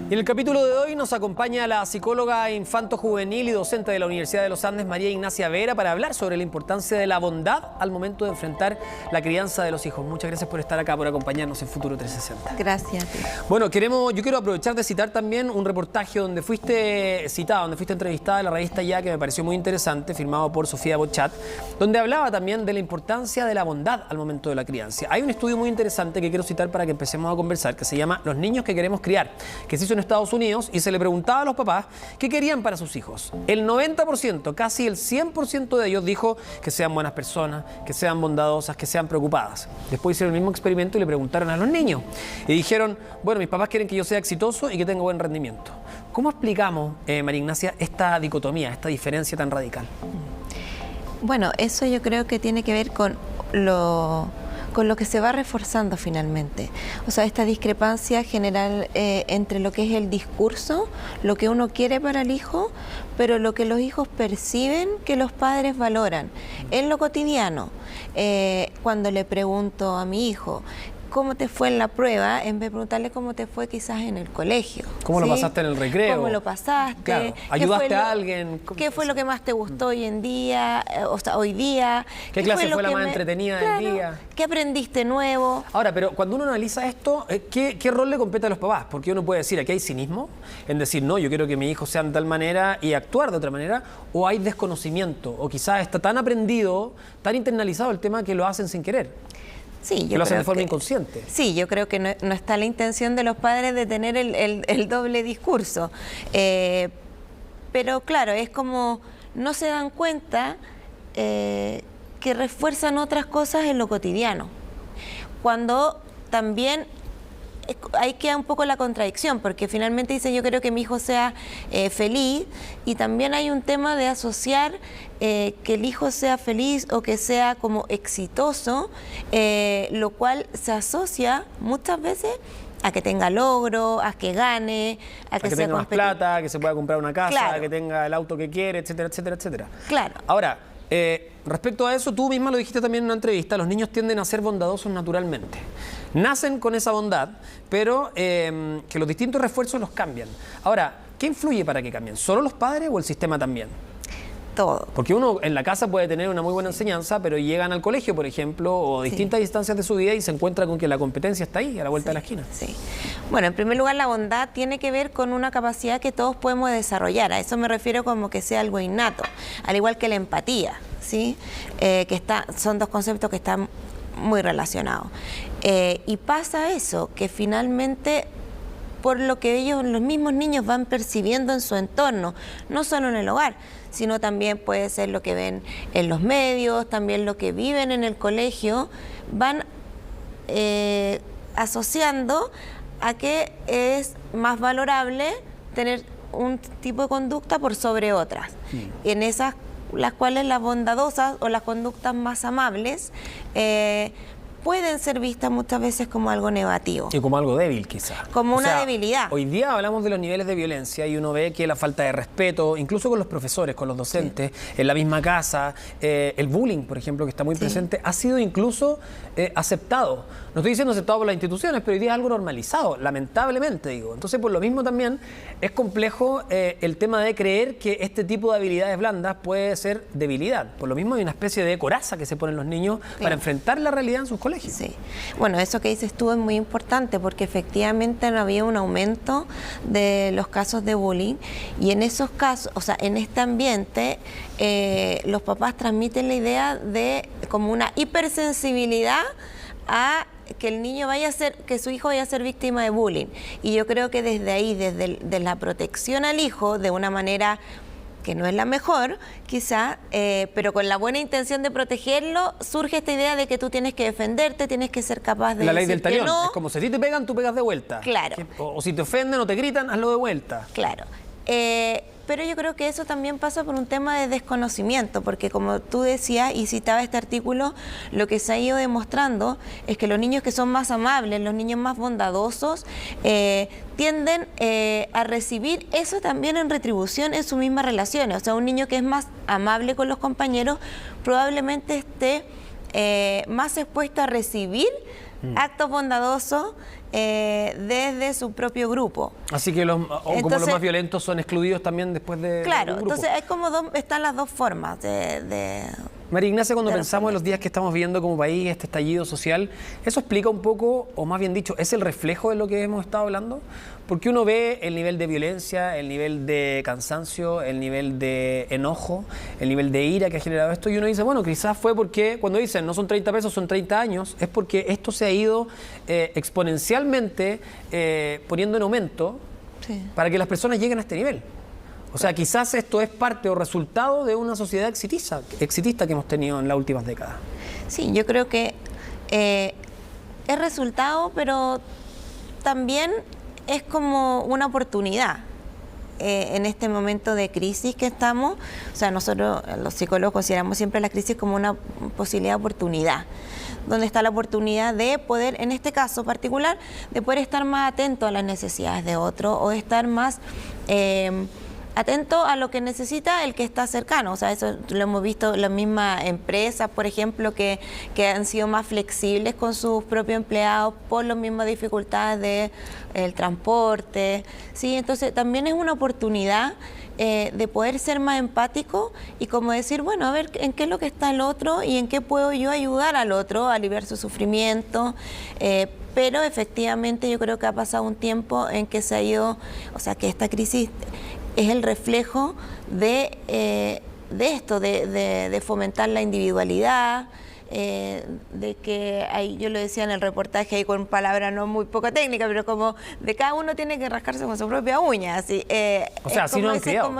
Y en el capítulo de hoy nos acompaña la psicóloga infanto-juvenil y docente de la Universidad de los Andes, María Ignacia Vera, para hablar sobre la importancia de la bondad al momento de enfrentar la crianza de los hijos. Muchas gracias por estar acá, por acompañarnos en Futuro 360. Gracias a ti. Bueno, yo quiero aprovechar de citar también un reportaje donde fuiste citada, donde fuiste entrevistada en la revista Ya, que me pareció muy interesante, firmado por Sofía Bochat, donde hablaba también de la importancia de la bondad al momento de la crianza. Hay un estudio muy interesante que quiero citar para que empecemos a conversar, que se llama Los niños que queremos criar, que se hizo en Estados Unidos y se le preguntaba a los papás qué querían para sus hijos. El 90%, casi el 100% de ellos dijo que sean buenas personas, que sean bondadosas, que sean preocupadas. Después hicieron el mismo experimento y le preguntaron a los niños y dijeron, bueno, mis papás quieren que yo sea exitoso y que tenga buen rendimiento. ¿Cómo explicamos, María Ignacia, esta dicotomía, esta diferencia tan radical? Bueno, eso yo creo que tiene que ver con lo que se va reforzando finalmente. O sea, esta discrepancia general entre lo que es el discurso, lo que uno quiere para el hijo, pero lo que los hijos perciben que los padres valoran. En lo cotidiano, cuando le pregunto a mi hijo, ¿cómo te fue en la prueba? En vez de preguntarle cómo te fue quizás en el colegio. ¿Cómo lo pasaste en el recreo? ¿Cómo lo pasaste? Claro. ¿Ayudaste a alguien? ¿Qué fue lo que más te gustó hoy en día? O sea, hoy día. ¿Qué clase fue la más entretenida del día? ¿Qué aprendiste nuevo? Ahora, pero cuando uno analiza esto, ¿qué rol le compete a los papás? Porque uno puede decir, aquí hay cinismo, en decir, no, yo quiero que mi hijo sea de tal manera y actuar de otra manera, o hay desconocimiento, o quizás está tan aprendido, tan internalizado el tema que lo hacen sin querer. Sí, que lo hacen de forma inconsciente. Sí, yo creo que no está la intención de los padres de tener el doble discurso. Pero claro, es como no se dan cuenta que refuerzan otras cosas en lo cotidiano. Cuando también ahí queda un poco la contradicción, porque finalmente dice yo quiero que mi hijo sea feliz, y también hay un tema de asociar que el hijo sea feliz o que sea como exitoso, lo cual se asocia muchas veces a que tenga logro, a que gane, a que tenga más plata, que se pueda comprar una casa, claro, que tenga el auto que quiere, etcétera, etcétera, etcétera. Claro. Ahora, respecto a eso, tú misma lo dijiste también en una entrevista, los niños tienden a ser bondadosos naturalmente. Nacen con esa bondad, pero que los distintos refuerzos los cambian. Ahora, ¿qué influye para que cambien? ¿Solo los padres o el sistema también? Todo. Porque uno en la casa puede tener una muy buena enseñanza, pero llegan al colegio, por ejemplo, o a distintas instancias de su vida y se encuentra con que la competencia está ahí, a la vuelta de la esquina. Sí. Bueno, en primer lugar, la bondad tiene que ver con una capacidad que todos podemos desarrollar. A eso me refiero como que sea algo innato, al igual que la empatía, ¿sí? Son dos conceptos que están muy relacionados. Y pasa eso, que finalmente, por lo que los mismos niños van percibiendo en su entorno, no solo en el hogar, sino también puede ser lo que ven en los medios, también lo que viven en el colegio, van asociando a que es más valorable tener un tipo de conducta por sobre otras. En esas, las cuales las bondadosas o las conductas más amables pueden ser vistas muchas veces como algo negativo. Y como algo débil, quizás. Como una debilidad. Hoy día hablamos de los niveles de violencia y uno ve que la falta de respeto, incluso con los profesores, con los docentes, en la misma casa, el bullying, por ejemplo, que está muy presente, ha sido incluso aceptado. No estoy diciendo aceptado por las instituciones, pero hoy día es algo normalizado, lamentablemente, digo. Entonces, por lo mismo también es complejo el tema de creer que este tipo de habilidades blandas puede ser debilidad. Por lo mismo hay una especie de coraza que se ponen los niños para enfrentar la realidad en sus colegios. Sí. Bueno, eso que dices tú es muy importante porque efectivamente no había un aumento de los casos de bullying, y en esos casos, o sea, en este ambiente, los papás transmiten la idea de como una hipersensibilidad a que el niño que su hijo vaya a ser víctima de bullying. Y yo creo que desde ahí, desde la protección al hijo, de una manera que no es la mejor, quizá, pero con la buena intención de protegerlo, surge esta idea de que tú tienes que defenderte, tienes que ser capaz de la ley decir del talión. Que no. Es como si a ti te pegan, tú pegas de vuelta. Claro. O si te ofenden o te gritan, hazlo de vuelta. Claro. Pero yo creo que eso también pasa por un tema de desconocimiento, porque como tú decías y citaba este artículo, lo que se ha ido demostrando es que los niños que son más amables, los niños más bondadosos, tienden a recibir eso también en retribución en sus mismas relaciones. O sea, un niño que es más amable con los compañeros probablemente esté más expuesto a recibir actos bondadosos desde su propio grupo. Así que como los más violentos son excluidos también después de claro, un grupo. entonces es como están las dos formas María Ignacia, cuando pensamos en los días que estamos viviendo como país, este estallido social, ¿eso explica un poco, o más bien dicho, es el reflejo de lo que hemos estado hablando? Porque uno ve el nivel de violencia, el nivel de cansancio, el nivel de enojo, el nivel de ira que ha generado esto, y uno dice, bueno, quizás fue porque, cuando dicen no son 30 pesos, son 30 años, es porque esto se ha ido exponencialmente poniendo en aumento para que las personas lleguen a este nivel. O sea, quizás esto es parte o resultado de una sociedad exitista que hemos tenido en las últimas décadas. Sí, yo creo que es resultado, pero también es como una oportunidad en este momento de crisis que estamos. O sea, nosotros los psicólogos consideramos siempre la crisis como una posibilidad de oportunidad, donde está la oportunidad de poder, en este caso particular, de poder estar más atento a las necesidades de otro o estar más atento a lo que necesita el que está cercano. O sea, eso lo hemos visto las mismas empresas, por ejemplo, que han sido más flexibles con sus propios empleados por las mismas dificultades del transporte, ¿sí? Entonces también es una oportunidad de poder ser más empático y como decir, bueno, a ver en qué es lo que está el otro y en qué puedo yo ayudar al otro a aliviar su sufrimiento. Pero efectivamente yo creo que ha pasado un tiempo en que se ha ido, o sea, que esta crisis es el reflejo de esto, de fomentar la individualidad, de que yo lo decía en el reportaje ahí con palabras no muy poco técnicas, pero como de cada uno tiene que rascarse con su propia uña. Así, o sea, así nos han criado.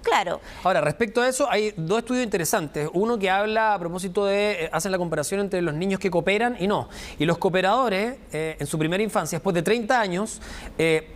Claro. Ahora, respecto a eso, hay dos estudios interesantes. Uno que habla a propósito de, hacen la comparación entre los niños que cooperan y no. Y los cooperadores, en su primera infancia, después de 30 años,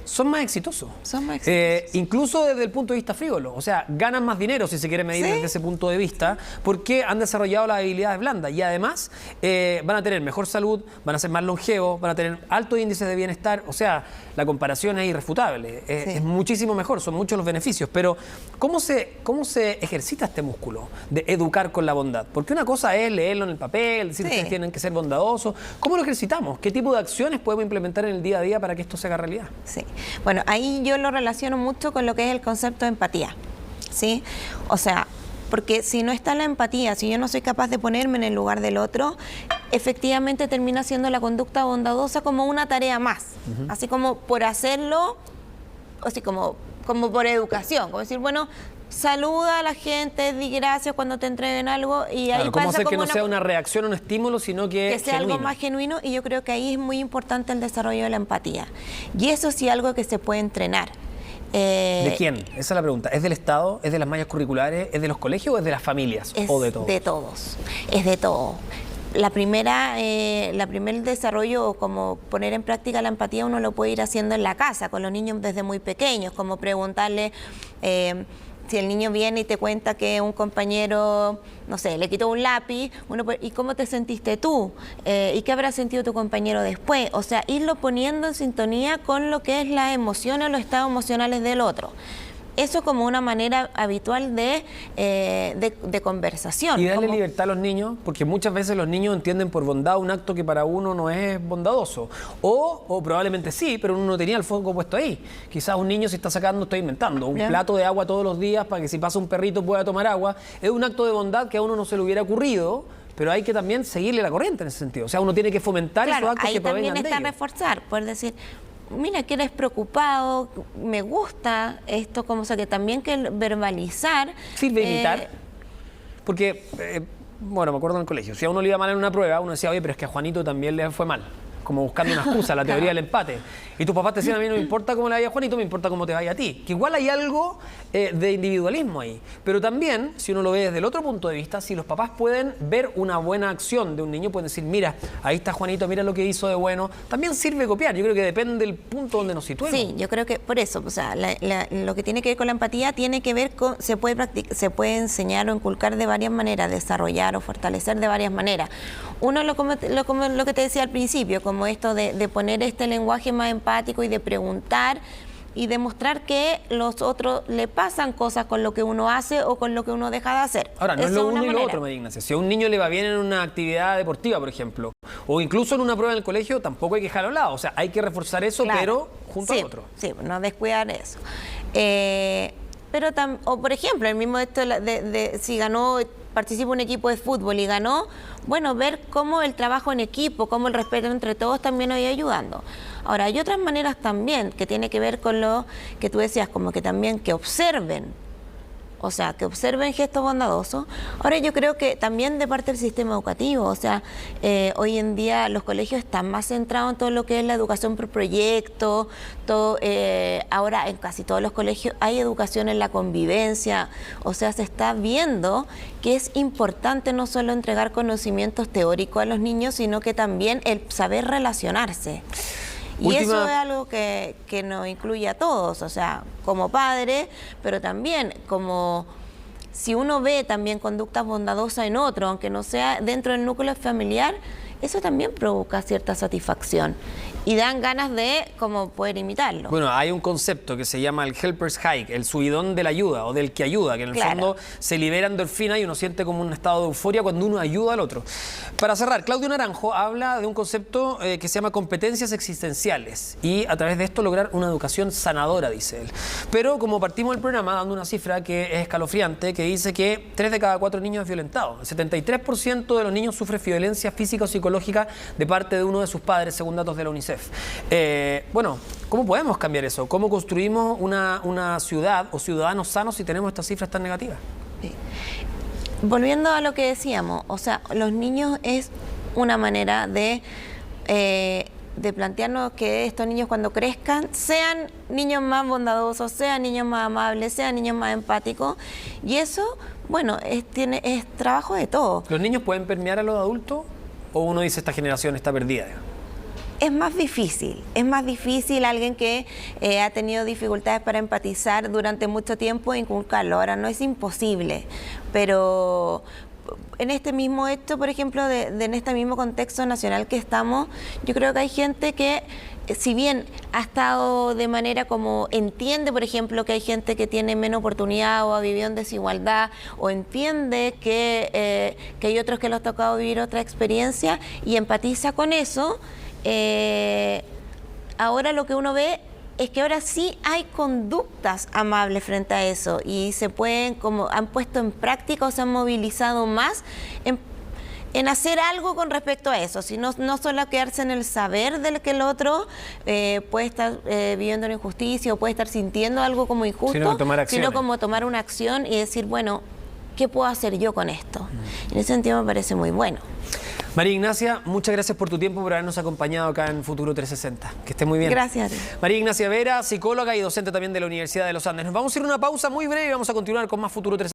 son más exitosos. Son más exitosos. Incluso desde el punto de vista frívolo. O sea, ganan más dinero, si se quiere medir desde ese punto de vista, porque han desarrollado las habilidades blandas. Y además, van a tener mejor salud, van a ser más longevos, van a tener altos índices de bienestar. O sea, la comparación es irrefutable. Es muchísimo mejor, son muchos los beneficios. Pero, ¿cómo se ejercita este músculo de educar con la bondad? Porque una cosa es leerlo en el papel, decir que ustedes tienen que ser bondadosos. ¿Cómo lo ejercitamos? ¿Qué tipo de acciones podemos implementar en el día a día para que esto se haga realidad? Sí, bueno, ahí yo lo relaciono mucho con lo que es el concepto de empatía, ¿sí? O sea, porque si no está la empatía, si yo no soy capaz de ponerme en el lugar del otro, efectivamente termina siendo la conducta bondadosa como una tarea más, así como por hacerlo, así como por educación, como decir, bueno, saluda a la gente, di gracias cuando te entreguen algo y ahí ¿cómo pasa hacer que como no sea una reacción o un estímulo, sino que sea algo más genuino? Y yo creo que ahí es muy importante el desarrollo de la empatía. Y eso sí es algo que se puede entrenar. ¿De quién? Esa es la pregunta. ¿Es del Estado? ¿Es de las mallas curriculares? ¿Es de los colegios o es de las familias? ¿O de todos? De todos. Es de todo. La primer desarrollo o como poner en práctica la empatía uno lo puede ir haciendo en la casa con los niños desde muy pequeños, como preguntarle si el niño viene y te cuenta que un compañero, no sé, le quitó un lápiz, ¿y cómo te sentiste tú? ¿Y qué habrá sentido tu compañero después? O sea, irlo poniendo en sintonía con lo que es las emociones o los estados emocionales del otro. Eso como una manera habitual de conversación. Y darle libertad a los niños, porque muchas veces los niños entienden por bondad un acto que para uno no es bondadoso. O probablemente sí, pero uno no tenía el foco puesto ahí. Quizás un niño se está sacando, estoy inventando, un plato de agua todos los días para que si pasa un perrito pueda tomar agua. Es un acto de bondad que a uno no se le hubiera ocurrido, pero hay que también seguirle la corriente en ese sentido. O sea, uno tiene que fomentar esos actos que provengan de ellos. Ahí también está reforzar, poder decir, mira, que eres preocupado, me gusta esto, como o sea, que también que verbalizar. ¿Sirve imitar? Porque, bueno, me acuerdo en el colegio, si a uno le iba mal en una prueba, uno decía, oye, pero es que a Juanito también le fue mal. Como buscando una excusa, la teoría del empate. Y tus papás te decían, a mí no me importa cómo le vaya a Juanito, me importa cómo te vaya a ti. Que igual hay algo de individualismo ahí. Pero también, si uno lo ve desde el otro punto de vista, si los papás pueden ver una buena acción de un niño, pueden decir, mira, ahí está Juanito, mira lo que hizo de bueno. También sirve copiar. Yo creo que depende del punto donde nos situemos. Sí, yo creo que por eso, o sea, lo que tiene que ver con la empatía tiene que ver con, se puede enseñar o inculcar de varias maneras, desarrollar o fortalecer de varias maneras. Uno, como lo que te decía al principio, como esto de poner este lenguaje más empático y de preguntar y demostrar que los otros le pasan cosas con lo que uno hace o con lo que uno deja de hacer. Ahora, no es lo uno y lo otro, María Ignacia. Si a un niño le va bien en una actividad deportiva, por ejemplo, o incluso en una prueba en el colegio, tampoco hay que dejarlo a un lado. O sea, hay que reforzar eso, Claro. pero junto Sí, al otro. Sí, no descuidar eso. Pero o por ejemplo, el mismo esto de si ganó, participa un equipo de fútbol y ganó, bueno, ver cómo el trabajo en equipo, cómo el respeto entre todos también nos iba ayudando. Ahora, hay otras maneras también que tiene que ver con lo que tú decías, como que también que observen. O sea, que observen gestos bondadosos. Ahora yo creo que también de parte del sistema educativo, o sea, hoy en día los colegios están más centrados en todo lo que es la educación por proyecto, todo, ahora en casi todos los colegios hay educación en la convivencia, o sea, se está viendo que es importante no solo entregar conocimientos teóricos a los niños, sino que también el saber relacionarse. Y eso es algo que nos incluye a todos, o sea, como padres, pero también como si uno ve también conductas bondadosas en otro, aunque no sea dentro del núcleo familiar, eso también provoca cierta satisfacción y dan ganas de como poder imitarlo. Bueno, hay un concepto que se llama el helper's high, el subidón de la ayuda o del que ayuda, que en el fondo se libera endorfina y uno siente como un estado de euforia cuando uno ayuda al otro. Para cerrar, Claudio Naranjo habla de un concepto que se llama competencias existenciales y a través de esto lograr una educación sanadora, dice él. Pero como partimos el programa dando una cifra que es escalofriante, que dice que 3 de cada 4 niños es violentado. El 73% de los niños sufre violencia física o psicológica de parte de uno de sus padres, según datos de la UNICEF. Bueno, ¿cómo podemos cambiar eso? ¿Cómo construimos una ciudad o ciudadanos sanos si tenemos estas cifras tan negativas? Sí. Volviendo a lo que decíamos, o sea, los niños es una manera de plantearnos que estos niños cuando crezcan sean niños más bondadosos, sean niños más amables, sean niños más empáticos, y eso, bueno, es trabajo de todos. ¿Los niños pueden permear a los adultos o uno dice esta generación está perdida? Es más difícil alguien que ha tenido dificultades para empatizar durante mucho tiempo inculcarlo. Ahora, no es imposible, pero en este mismo hecho, por ejemplo, en este mismo contexto nacional que estamos, yo creo que hay gente que, si bien ha estado de manera como entiende, por ejemplo, que hay gente que tiene menos oportunidad o ha vivido en desigualdad, o entiende que hay otros que les ha tocado vivir otra experiencia y empatiza con eso, ahora lo que uno ve es que ahora sí hay conductas amables frente a eso y se pueden, como han puesto en práctica o se han movilizado más en hacer algo con respecto a eso, sino no solo quedarse en el saber del que el otro puede estar viviendo una injusticia o puede estar sintiendo algo como injusto, sino como tomar una acción y decir, bueno, ¿qué puedo hacer yo con esto? En ese sentido me parece muy bueno. María Ignacia, muchas gracias por tu tiempo, por habernos acompañado acá en Futuro 360. Que esté muy bien. Gracias a ti. María Ignacia Vera, psicóloga y docente también de la Universidad de los Andes. Nos vamos a ir a una pausa muy breve y vamos a continuar con más Futuro 360.